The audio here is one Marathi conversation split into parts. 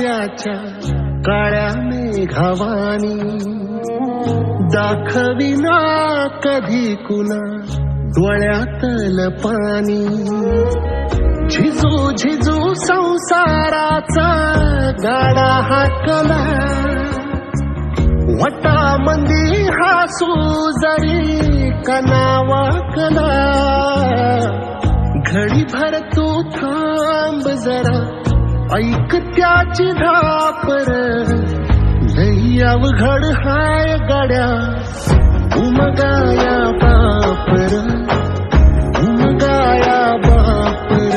वाऱ्याच्या काळ्या मेघावानी दाखविना कधी कुणा डोळ्यातल पाणी झिजू झिजू संसाराचा गाडा हाकला वटामंदी हासू जरी कनावाकला घडी भर तू थांब जरा ऐक त्याची धापर लई अवघड हाय गड्या उमगाया बापर उमगाया बापर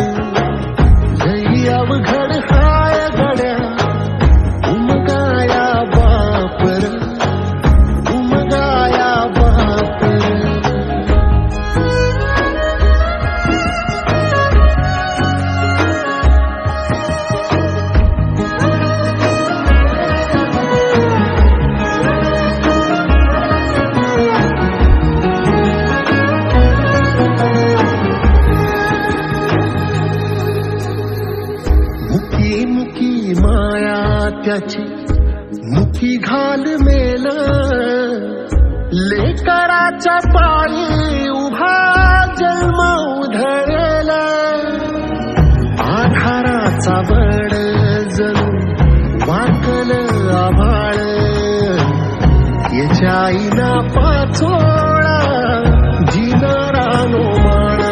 लई अवघड हाय गड्या उमगाया बापर उमगाया बापर मुकी माया त्याची मुकी घाल मेल लेकराच्या पायी उभा जन्म उधळला आधाराचा बळ जणू वाकल आभाळ याच्या आईना पाचोळा जिनरानो माळ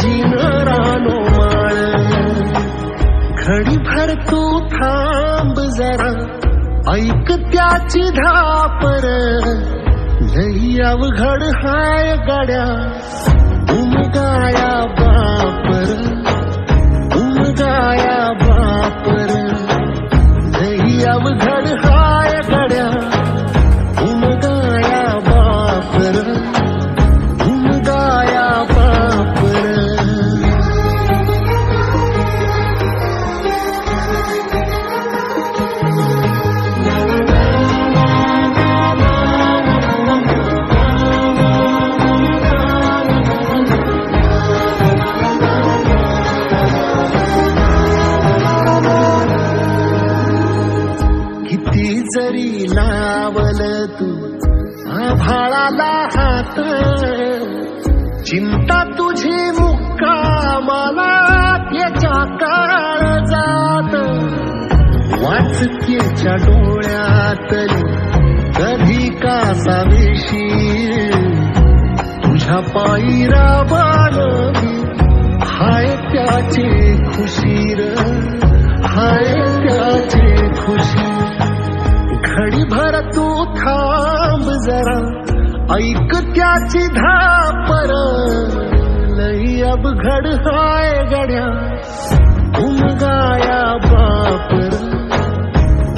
जिनरानो घडी भर तू थांब जरा ऐक त्याची धापर लई अवघड हाय गड्या उमगाया बापर उमगाया बापर लई अवघड हाय गड्या उमगाया बापर उमगाया बापर जरी लावल तू आभाळाला हात चिंता तुझी मुक्कामाला त्याच्या काळ जात वाचकेच्या डोळ्यातली कधी कासावेशी तुझ्या पायी राबानवी हाय त्याचे खुशीर हाय त्याचे खुशी घडी भर तू थांब जरा ऐक त्याची धापर लई अवघड हाय गड्या उमगाया बापर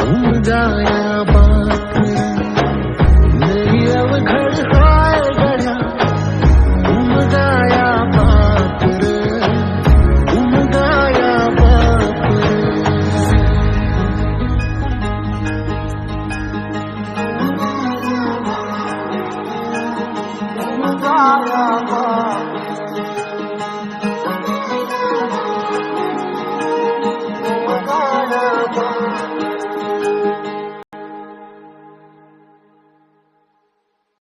उमगाया बापर लई अवघड हाय गड्या उमगाया बापर उमगाया बापर Oh,